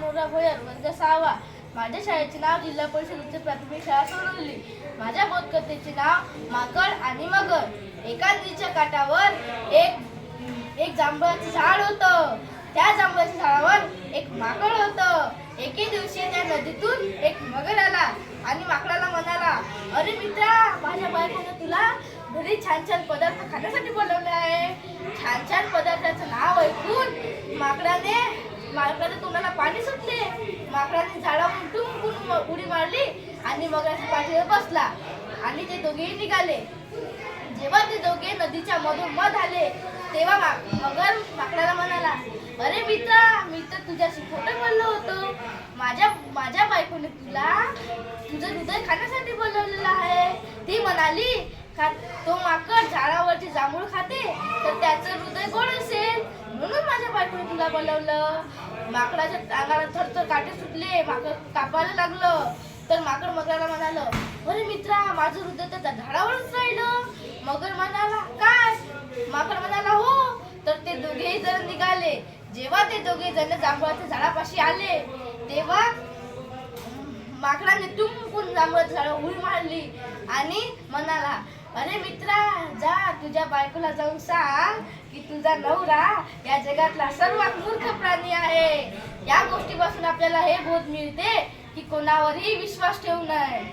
मनोहरा भोयर वर्ग 6वा. माझ्या शाळेचे नाव जिल्हा परिषद उच्च प्राथमिक शाळा सोनवली. माझ्या बोधकथेचे नाव माकड आणि मगर. एका नदीच्या काठावर एक जांभळाचं झाड होतं. त्या जांभळाच्या झाडावर एक माकड होतं. एके दिवशी त्या नदीतून एक मगर आला आणि माकडाला म्हणाला, अरे मित्रा, माझ्या बायकोने तुला घरी छान छान पदार्थ खाण्यासाठी बोलवले आहे. छान छान पदार्थाचं नाव ऐकून माकडाने तोंडाला पाणी सुटले. माकडाने झाडावरून टुमकून उडी मारली आणि मगराच्या पाठीवर बसला आणि ते दोघेही निघाले. जेव्हा ते दोघे नदीच्या मधोमध आले तेव्हा मगर माकडाला म्हणाला, अरे मित्रा, मी तर तुझ्याशी खोटं बोललो होतो. माझ्या बायकोने तुझं हृदय खाण्यासाठी बोलवलेलं आहे. ती म्हणाली का तो माकड झाडावरची जांभूळ खाते तर त्याचं हृदय गोड असेल, म्हणून माझ्या बायकोने तुला बोलवलं. माकडाच्या अंगाला थरथर काटे सुटले. माकड कापायला लागलं तर माकड मगराला म्हणालं, अरे मित्रा, माझं हृदय तर झाडावरच राहिलं. मगर म्हणाला, काय? माकड म्हणाला, हो. तर ते दोघेही जण निघाले. जेव्हा ते दोघे जण जांभळाच्या झाडापाशी आले तेव्हा माकडाने टुमकून जांभळाच्या झाडावर उडी मारली आणि म्हणाला, अरे मित्रा, जा तुझ्या बायकोला जाऊन सांग की तुझा नवरा या जगातला सर्वात मूर्ख प्राणी आहे. या गोष्टीपासून आपल्याला हे बोध मिळते की कोणावरही विश्वास ठेवू नये.